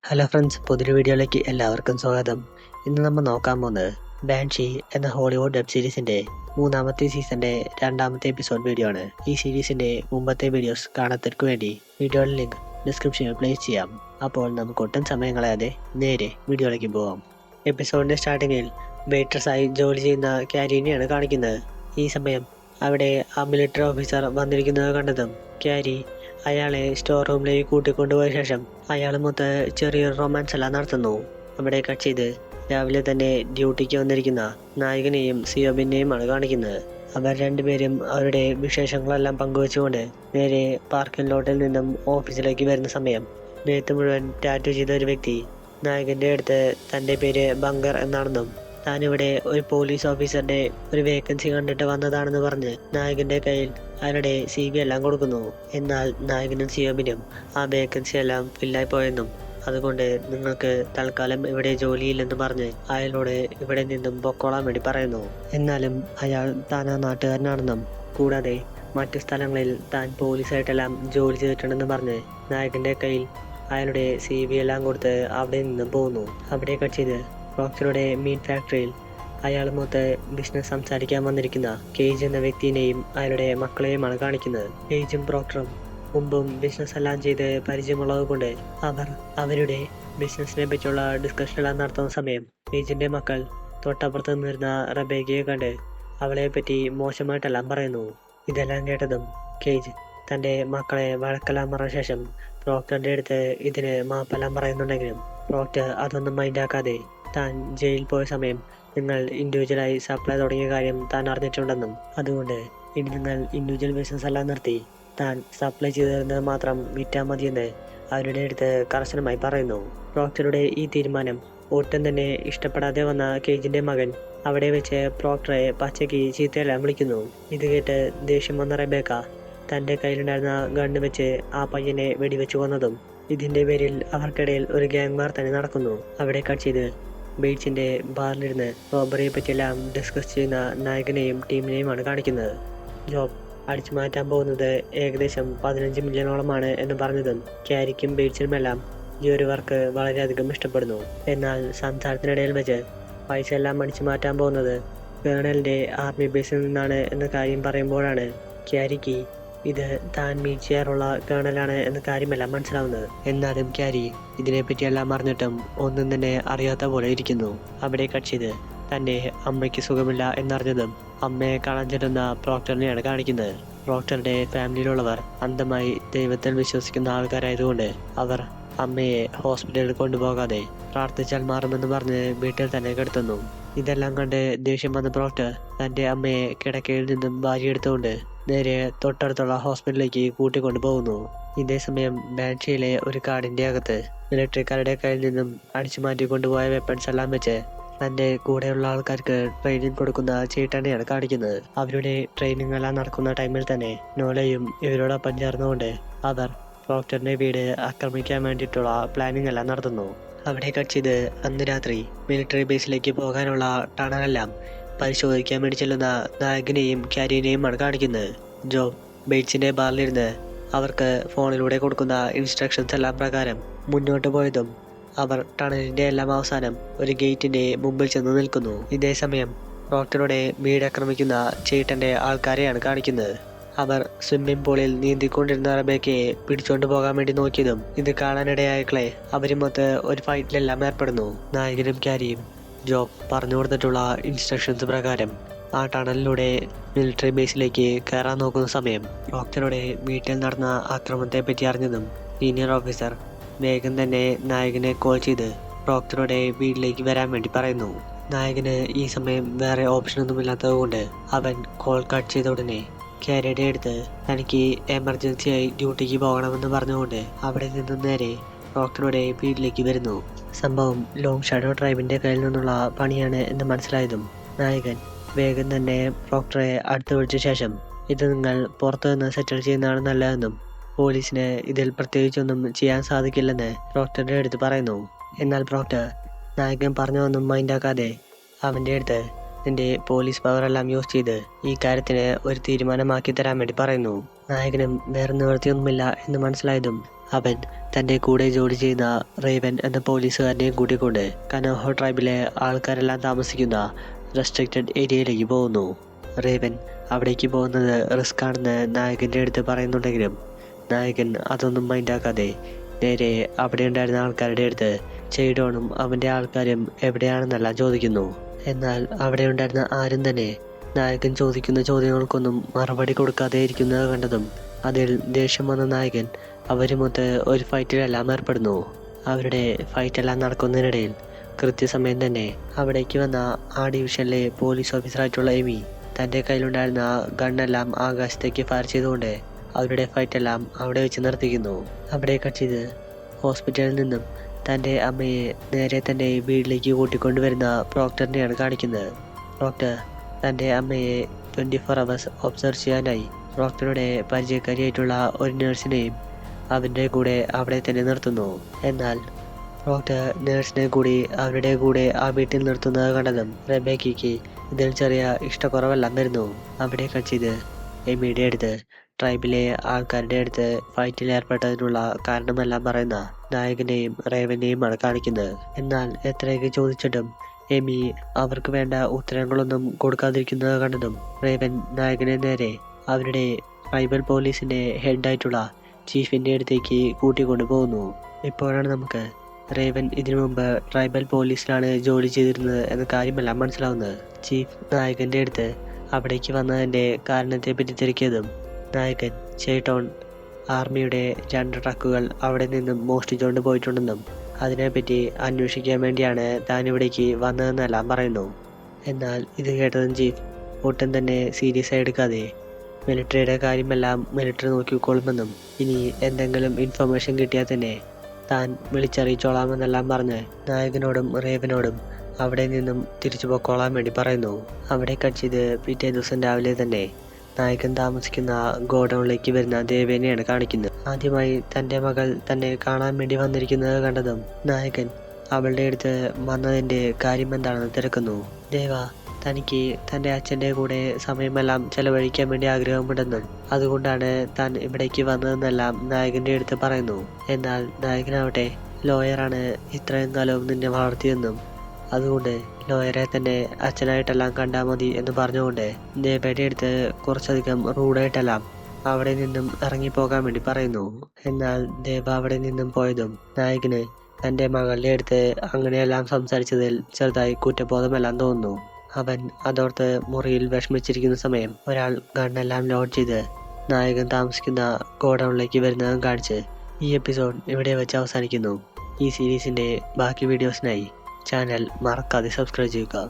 Hello friends, പുതിയൊരു വീഡിയോയിലേക്ക് എല്ലാവർക്കും സ്വാഗതം. ഇന്ന് നമ്മൾ നോക്കാൻ പോകുന്നത് ബാൻഷി എന്ന ഹോളിവുഡ് വെബ് സീരീസിന്റെ മൂന്നാമത്തെ സീസണിന്റെ രണ്ടാമത്തെ എപ്പിസോഡ് വീഡിയോ ആണ്. ഈ സീരീസിന്റെ മുമ്പത്തെ വീഡിയോസ് കാണാത്തവർക്ക് വേണ്ടി വീഡിയോയുടെ ലിങ്ക് ഡിസ്ക്രിപ്ഷനിൽ പ്ലേസ് ചെയ്യാം. അപ്പോൾ നമുക്ക് ഒട്ടും സമയം കളയാതെ നേരെ വീഡിയോയിലേക്ക് പോവാം. എപ്പിസോഡിന്റെ സ്റ്റാർട്ടിങ്ങിൽ വെയിട്രസായി ജോലി ചെയ്യുന്ന ക്യാരീനെയാണ് കാണിക്കുന്നത്. ഈ സമയം അവിടെ ആ മിലിറ്ററി ഓഫീസർ വന്നിരിക്കുന്നത് കണ്ടതും ക്യാരി അയാളെ സ്റ്റോർ റൂമിലേക്ക് കൂട്ടിക്കൊണ്ടുപോയ ശേഷം അയാളുമൊത്ത് ചെറിയൊരു റൊമാൻസ് എല്ലാം നടത്തുന്നു. അവിടെ കട്ട് ചെയ്ത് രാവിലെ തന്നെ ഡ്യൂട്ടിക്ക് വന്നിരിക്കുന്ന നായകനെയും സിയോബിനെയുമാണ് കാണിക്കുന്നത്. അവർ രണ്ടുപേരും അവരുടെ വിശേഷങ്ങളെല്ലാം പങ്കുവെച്ചുകൊണ്ട് നേരെ പാർക്കിംഗ് ലോട്ടിൽ നിന്നും ഓഫീസിലേക്ക് വരുന്ന സമയം ദേഹത്ത് മുഴുവൻ ടാറ്റു ചെയ്ത ഒരു വ്യക്തി നായകന്റെ അടുത്ത് തന്റെ പേര് ബങ്കർ എന്നാണെന്നും താനിവിടെ ഒരു പോലീസ് ഓഫീസറുടെ ഒരു വേക്കൻസി കണ്ടിട്ട് വന്നതാണെന്ന് പറഞ്ഞ് നായകന്റെ കയ്യിൽ അയാളുടെ CV എല്ലാം കൊടുക്കുന്നു. എന്നാൽ നായകനും സിയോബിനും ആ വേക്കൻസി എല്ലാം ഫില്ലായി പോയെന്നും അതുകൊണ്ട് നിങ്ങൾക്ക് തൽക്കാലം ഇവിടെ ജോലിയില്ലെന്ന് പറഞ്ഞ് അയാളോട് ഇവിടെ നിന്നും പൊക്കോളാൻ വേണ്ടി പറയുന്നു. എന്നാലും അയാൾ താൻ ആ നാട്ടുകാരനാണെന്നും കൂടാതെ മറ്റു സ്ഥലങ്ങളിൽ താൻ പോലീസായിട്ടെല്ലാം ജോലി ചെയ്തിട്ടുണ്ടെന്ന് പറഞ്ഞ് നായകന്റെ കയ്യിൽ അയാളുടെ CV എല്ലാം കൊടുത്ത് അവിടെ നിന്നും പോകുന്നു. അവിടെ കട്ട് ചെയ്ത് പ്രോക്ടറുടെ മീറ്റ് ഫാക്ടറിയിൽ അയാളുമൊത്ത് ബിസിനസ് സംസാരിക്കാൻ വന്നിരിക്കുന്ന കേജ് എന്ന വ്യക്തിയെയും അയാളുടെ മക്കളെയുമാണ് കാണിക്കുന്നത്. കേജും പ്രോക്ടറും മുമ്പും ബിസിനസ് എല്ലാം ചെയ്ത് പരിചയമുള്ളത് കൊണ്ട് അവർ അവരുടെ ബിസിനസിനെ പറ്റിയുള്ള ഡിസ്കഷൻ എല്ലാം നടത്തുന്ന സമയം കേജിന്റെ മക്കൾ തൊട്ടപ്പുറത്ത് നിന്നിരുന്ന റബേക്കയെ കണ്ട് അവളെ പറ്റി മോശമായിട്ടെല്ലാം പറയുന്നു. ഇതെല്ലാം കേട്ടതും കേജ് തന്റെ മക്കളെ വഴക്കെല്ലാം പറഞ്ഞ ശേഷം പ്രോക്ടറിന്റെ അടുത്ത് ഇതിന് മാപ്പെല്ലാം പറയുന്നുണ്ടെങ്കിലും പ്രോക്ടർ അതൊന്നും മൈൻഡാക്കാതെ താൻ ജയിലിൽ പോയ സമയം നിങ്ങൾ ഇൻഡിവിജ്വലായി സപ്ലൈ തുടങ്ങിയ കാര്യം താൻ അറിഞ്ഞിട്ടുണ്ടെന്നും അതുകൊണ്ട് ഇനി നിങ്ങൾ ഇൻഡിവിജ്വൽ ബിസിനസ് എല്ലാം നിർത്തി താൻ സപ്ലൈ ചെയ്തു തരുന്നത് മാത്രം വിറ്റാൽ മതിയെന്ന് അവരുടെ അടുത്ത് കർശനമായി പറയുന്നു. പ്രോക്ടറുടെ ഈ തീരുമാനം ഒട്ടും തന്നെ ഇഷ്ടപ്പെടാതെ വന്ന കേജിന്റെ മകൻ അവിടെ വെച്ച് പ്രോക്ടറെ പച്ചയ്ക്ക് ചീത്തയെല്ലാം വിളിക്കുന്നു. ഇത് കേട്ട് ദേഷ്യം വന്ന റെബേക്ക തന്റെ കയ്യിലുണ്ടായിരുന്ന ഗണ്ണ് വെച്ച് ആ പയ്യനെ വെടിവെച്ചു കൊന്നതും ഇതിന്റെ പേരിൽ അവർക്കിടയിൽ ഒരു ഗ്യാങ് വാർ തന്നെ നടക്കുന്നു. അവിടെ കട്ട് ചെയ്ത് ബീച്ചിന്റെ ബാറിലിരുന്ന് റോബറിയെ പറ്റിയെല്ലാം ഡിസ്കസ് ചെയ്യുന്ന നായകനെയും ടീമിനെയുമാണ് കാണിക്കുന്നത്. ജോബ് അടിച്ചു മാറ്റാൻ പോകുന്നത് ഏകദേശം 15 മില്യണോളമാണ് എന്ന് പറഞ്ഞതും ക്യാരിക്കും ബീച്ചിനുമെല്ലാം ഈ ഒരു വർക്ക് വളരെയധികം ഇഷ്ടപ്പെടുന്നു. എന്നാൽ സംസാരത്തിനിടയിൽ വെച്ച് പൈസ എല്ലാം അടിച്ചു മാറ്റാൻ പോകുന്നത് കേണലിന്റെ ആർമി ബേസിൽ നിന്നാണ് എന്ന കാര്യം പറയുമ്പോഴാണ് ക്യാരിക്ക് ഇത് താൻ മീറ്റ് ചെയ്യാറുള്ള കേണലാണ് എന്ന കാര്യമെല്ലാം മനസ്സിലാവുന്നത്. എന്നാലും ക്യാരി ഇതിനെപ്പറ്റിയെല്ലാം അറിഞ്ഞിട്ടും ഒന്നും തന്നെ അറിയാത്ത പോലെ ഇരിക്കുന്നു. അവിടെ കട്ട് ചെയ്ത് തന്റെ അമ്മയ്ക്ക് സുഖമില്ല എന്നറിഞ്ഞതും അമ്മയെ കാണാൻ ചെല്ലുന്ന പ്രോക്ടറിനെയാണ് കാണിക്കുന്നത്. പ്രോക്ടറുടെ ഫാമിലിയിലുള്ളവർ അന്ധമായി ദൈവത്തിൽ വിശ്വസിക്കുന്ന ആൾക്കാരായതുകൊണ്ട് അവർ അമ്മയെ ഹോസ്പിറ്റലിൽ കൊണ്ടുപോകാതെ പ്രാർത്ഥിച്ചാൽ മാറുമെന്ന് പറഞ്ഞ് വീട്ടിൽ തന്നെ കിടത്തുന്നു. ഇതെല്ലാം കണ്ട് ദേഷ്യം വന്ന പ്രോക്ടർ തന്റെ അമ്മയെ കിടക്കയിൽ നിന്നും വാരിയെടുത്തുകൊണ്ട് നേരെ തൊട്ടടുത്തുള്ള ഹോസ്പിറ്റലിലേക്ക് കൂട്ടിക്കൊണ്ടു പോകുന്നു. ഇതേസമയം ബാൻഷിയിലെ ഒരു കാടിന്റെ അകത്ത് മിലിറ്ററിക്കാരുടെ കയ്യിൽ നിന്നും അടിച്ചു മാറ്റി കൊണ്ടുപോയ വെപ്പൺസ് എല്ലാം വെച്ച് തന്റെ കൂടെയുള്ള ആൾക്കാർക്ക് ട്രെയിനിങ് കൊടുക്കുന്ന ചേട്ടനെയാണ് കാണിക്കുന്നത്. അവരുടെ ട്രെയിനിങ് എല്ലാം നടക്കുന്ന ടൈമിൽ തന്നെ നോലയും ഇവരോടൊപ്പം ചേർന്നുകൊണ്ട് അവർ പ്രോക്ടറിന്റെ വീട് ആക്രമിക്കാൻ വേണ്ടിയിട്ടുള്ള പ്ലാനിങ് എല്ലാം നടത്തുന്നു. അവിടെ കട്ട് ചെയ്ത് അന്ന് രാത്രി മിലിറ്ററി ബേസിലേക്ക് പോകാനുള്ള ടണലെല്ലാം പരിശോധിക്കാൻ വേണ്ടി ചെല്ലുന്ന നായകനെയും ക്യാരിനെയുമാണ് കാണിക്കുന്നത്. ജോബ് ബേറ്റ്സിന്റെ ബാറിലിരുന്ന് അവർക്ക് ഫോണിലൂടെ കൊടുക്കുന്ന ഇൻസ്ട്രക്ഷൻസ് എല്ലാം പ്രകാരം മുന്നോട്ട് പോയതും അവർ ടണലിന്റെ എല്ലാം അവസാനം ഒരു ഗേറ്റിന്റെ മുമ്പിൽ ചെന്ന് നിൽക്കുന്നു. ഇതേസമയം പ്രോക്ടറുടെ വീട് ആക്രമിക്കുന്ന ചേട്ടന്റെ ആൾക്കാരെയാണ് കാണിക്കുന്നത്. അവർ സ്വിമ്മിംഗ് പൂളിൽ നീന്തിക്കൊണ്ടിരുന്ന റബേക്കയെ പിടിച്ചോണ്ട് പോകാൻ വേണ്ടി നോക്കിയതും ഇത് കാണാനിടയായ ക്ലേ അവരുമൊത്ത് ഒരു ഫൈറ്റിലെല്ലാം ഏർപ്പെടുന്നു. നായകനും ക്യാരിയും ജോബ് പറഞ്ഞു കൊടുത്തിട്ടുള്ള ഇൻസ്ട്രക്ഷൻസ് പ്രകാരം ആ ടണലിലൂടെ മിലിറ്ററി ബേസിലേക്ക് കയറാൻ നോക്കുന്ന സമയം പ്രോക്ടറുടെ വീട്ടിൽ നടന്ന ആക്രമണത്തെ പറ്റി അറിഞ്ഞതും സീനിയർ ഓഫീസർ വേഗം തന്നെ നായകനെ കോൾ ചെയ്ത് പ്രോക്ടറുടെ വീട്ടിലേക്ക് വരാൻ വേണ്ടി പറയുന്നു. നായകന് ഈ സമയം വേറെ ഓപ്ഷനൊന്നുമില്ലാത്തത് കൊണ്ട് അവൻ കോൾ കട്ട് ചെയ്ത ഉടനെ ക്യാരിയുടെ അടുത്ത് തനിക്ക് എമർജൻസിയായി ഡ്യൂട്ടിക്ക് പോകണമെന്ന് പറഞ്ഞുകൊണ്ട് അവിടെ നിന്നും നേരെ പ്രോക്ടറുടെ വീട്ടിലേക്ക് വരുന്നു. സംഭവം ലോങ് ഷാഡോ ട്രൈബിന്റെ കയ്യിൽ നിന്നുള്ള പണിയാണ് എന്ന് മനസ്സിലായതും നായകൻ വേഗം തന്നെ പ്രോക്ടറെ അടുത്ത് വിളിച്ച ശേഷം ഇത് നിങ്ങൾ പുറത്തു നിന്ന് സെറ്റിൽ ചെയ്യുന്നതാണ് നല്ലതെന്നും പോലീസിന് ഇതിൽ പ്രത്യേകിച്ചൊന്നും ചെയ്യാൻ സാധിക്കില്ലെന്ന് പ്രോക്ടറുടെ അടുത്ത് പറയുന്നു. എന്നാൽ പ്രോക്ടർ നായകൻ പറഞ്ഞൊന്നും മൈൻഡാക്കാതെ അവന്റെ അടുത്ത് നിന്റെ പോലീസ് പവർ എല്ലാം യൂസ് ചെയ്ത് ഈ കാര്യത്തിന് ഒരു തീരുമാനമാക്കി തരാൻ വേണ്ടി പറയുന്നു. നായകനും വേറെ നിവൃത്തിയൊന്നുമില്ല എന്ന് മനസ്സിലായതും അവൻ തൻ്റെ കൂടെ ജോലി ചെയ്യുന്ന റേവൻ എന്ന പോലീസുകാരനെയും കൂട്ടിക്കൊണ്ട് കനോഹോ ട്രൈബിലെ ആൾക്കാരെല്ലാം താമസിക്കുന്ന റെസ്ട്രിക്റ്റഡ് ഏരിയയിലേക്ക് പോകുന്നു. റേവൻ അവിടേക്ക് പോകുന്നത് റിസ്ക് ആണെന്ന് നായകൻ്റെ അടുത്ത് പറയുന്നുണ്ടെങ്കിലും നായകൻ അതൊന്നും മൈൻഡാക്കാതെ നേരെ അവിടെ ഉണ്ടായിരുന്ന ആൾക്കാരുടെ അടുത്ത് ചെയ്ഡോണും അവൻ്റെ ആൾക്കാരും എവിടെയാണെന്നെല്ലാം ചോദിക്കുന്നു. എന്നാൽ അവിടെ ഉണ്ടായിരുന്ന ആരും തന്നെ നായകൻ ചോദിക്കുന്ന ചോദ്യങ്ങൾക്കൊന്നും മറുപടി കൊടുക്കാതെ ഇരിക്കുന്നത് കണ്ടതും അതിൽ ദേഷ്യം വന്ന നായകൻ അവരുമൊത്ത് ഒരു ഫൈറ്റിലെല്ലാം ഏർപ്പെടുന്നു. അവരുടെ ഫൈറ്റെല്ലാം നടക്കുന്നതിനിടയിൽ കൃത്യസമയം തന്നെ അവിടേക്ക് വന്ന ആ ഡിവിഷനിലെ പോലീസ് ഓഫീസറായിട്ടുള്ള എമി തൻ്റെ കയ്യിലുണ്ടായിരുന്ന ഗണ്ണെല്ലാം ആകാശത്തേക്ക് ഫയർ ചെയ്തുകൊണ്ട് അവരുടെ ഫൈറ്റെല്ലാം അവിടെ വെച്ച് നിർത്തിക്കുന്നു. അവിടെ കക്ഷിത് ഹോസ്പിറ്റലിൽ നിന്നും തൻ്റെ അമ്മയെ നേരെ തൻ്റെ വീട്ടിലേക്ക് കൂട്ടിക്കൊണ്ടുവരുന്ന പ്രോക്ടറിനെയാണ് കാണിക്കുന്നത്. പ്രോക്ടർ തൻ്റെ അമ്മയെ 24 hours ഒബ്സർവ് ചെയ്യാനായി പ്രോക്ടറുടെ പരിചയക്കാരിയായിട്ടുള്ള ഒരു നഴ്സിനെയും അവൻ്റെ കൂടെ അവിടെ തന്നെ നിർത്തുന്നു. എന്നാൽ പ്രോക്ടർ നഴ്സിനെ കൂടി അവരുടെ കൂടെ ആ വീട്ടിൽ നിർത്തുന്നത് കണ്ടതും റെബേക്കയ്ക്ക് ഇതിൽ ചെറിയ ഇഷ്ടക്കുറവെല്ലാം വരുന്നു. അവിടെ കക്ഷിത് എമിയുടെ അടുത്ത് ട്രൈബിലെ ആൾക്കാരുടെ അടുത്ത് ഫൈറ്റിൽ ഏർപ്പെട്ടതിനുള്ള കാരണമെല്ലാം പറയുന്ന നായകനെയും റേവനെയുമാണ് കാണിക്കുന്നത്. എന്നാൽ എത്രയൊക്കെ ചോദിച്ചിട്ടും എമി അവർക്ക് വേണ്ട ഉത്തരങ്ങളൊന്നും കൊടുക്കാതിരിക്കുന്നത് കണ്ടതും റേവൻ നായകനെ നേരെ അവരുടെ ട്രൈബൽ പോലീസിൻ്റെ ഹെഡായിട്ടുള്ള ചീഫിൻ്റെ അടുത്തേക്ക് കൂട്ടിക്കൊണ്ടു പോകുന്നു. ഇപ്പോഴാണ് നമുക്ക് റേവൻ ഇതിനു മുമ്പ് ട്രൈബൽ പോലീസിലാണ് ജോലി ചെയ്തിരുന്നത് എന്ന കാര്യമെല്ലാം മനസ്സിലാവുന്നത്. ചീഫ് നായകൻ്റെ അടുത്ത് അവിടേക്ക് വന്നതിൻ്റെ കാരണത്തെപ്പറ്റി തിരക്കിയതും നായകൻ ചെയ്ട്ടോൺ ആർമിയുടെ 2 ട്രക്കുകൾ അവിടെ നിന്നും മോഷ്ടിച്ചുകൊണ്ട് പോയിട്ടുണ്ടെന്നും അതിനെപ്പറ്റി അന്വേഷിക്കാൻ വേണ്ടിയാണ് താൻ ഇവിടേക്ക് വന്നതെന്നെല്ലാം പറയുന്നു. എന്നാൽ ഇത് കേട്ടതും ചീഫ് ഒട്ടും തന്നെ സീരിയസ് ആയി എടുക്കാതെ മിലിറ്ററിയുടെ കാര്യമെല്ലാം മിലിറ്ററി നോക്കിക്കൊള്ളുമെന്നും ഇനി എന്തെങ്കിലും ഇൻഫർമേഷൻ കിട്ടിയാൽ തന്നെ താൻ വിളിച്ചറിയിച്ചോളാമെന്നെല്ലാം പറഞ്ഞ് നായകനോടും റേവനോടും അവിടെ നിന്നും തിരിച്ചു പൊക്കോളാൻ വേണ്ടി പറയുന്നു. അവിടെ കക്ഷിത് പിറ്റേ ദിവസം രാവിലെ തന്നെ നായകൻ താമസിക്കുന്ന ഗോഡൌണിലേക്ക് വരുന്ന ദേവേനെയാണ് കാണിക്കുന്നത്. ആദ്യമായി തൻ്റെ മകൾ തന്നെ കാണാൻ വേണ്ടി വന്നിരിക്കുന്നത് കണ്ടതും നായകൻ അവളുടെ അടുത്ത് വന്നതിൻ്റെ കാര്യം എന്താണെന്ന് തിരക്കുന്നു. ദേവ തനിക്ക് തൻ്റെ അച്ഛൻ്റെ കൂടെ സമയമെല്ലാം ചെലവഴിക്കാൻ വേണ്ടി ആഗ്രഹമുണ്ടെന്നും അതുകൊണ്ടാണ് താൻ ഇവിടേക്ക് വന്നതെന്നെല്ലാം നായകൻ്റെ അടുത്ത് പറയുന്നു. എന്നാൽ നായകനാവട്ടെ ലോയറാണ് ഇത്രയും കാലവും നിന്നെ വളർത്തിയെന്നും അതുകൊണ്ട് ലോയറെ തന്നെ അച്ഛനായിട്ടെല്ലാം കണ്ടാൽ മതി എന്ന് പറഞ്ഞുകൊണ്ട് ദേവയുടെ അടുത്ത് കുറച്ചധികം റൂഡായിട്ടെല്ലാം അവിടെ നിന്നും ഇറങ്ങിപ്പോകാൻ വേണ്ടി പറയുന്നു. എന്നാൽ ദേവ അവിടെ നിന്നും പോയതും നായകന് തൻ്റെ മകളുടെ അടുത്ത് അങ്ങനെയെല്ലാം സംസാരിച്ചതിൽ ചെറുതായി കുറ്റബോധമെല്ലാം തോന്നുന്നു. അവൻ അതോർത്ത് മുറിയിൽ വിഷമിച്ചിരിക്കുന്ന സമയം ഒരാൾ ഗണ്ണെല്ലാം ലോഡ് ചെയ്ത് നായകൻ താമസിക്കുന്ന ഗോഡൌണിലേക്ക് വരുന്നതും കാണിച്ച് ഈ എപ്പിസോഡ് ഇവിടെ വെച്ച് അവസാനിക്കുന്നു. ഈ സീരീസിൻ്റെ ബാക്കി വീഡിയോസിനായി ചാനൽ മറക്കാതെ സബ്സ്ക്രൈബ് ചെയ്യുക.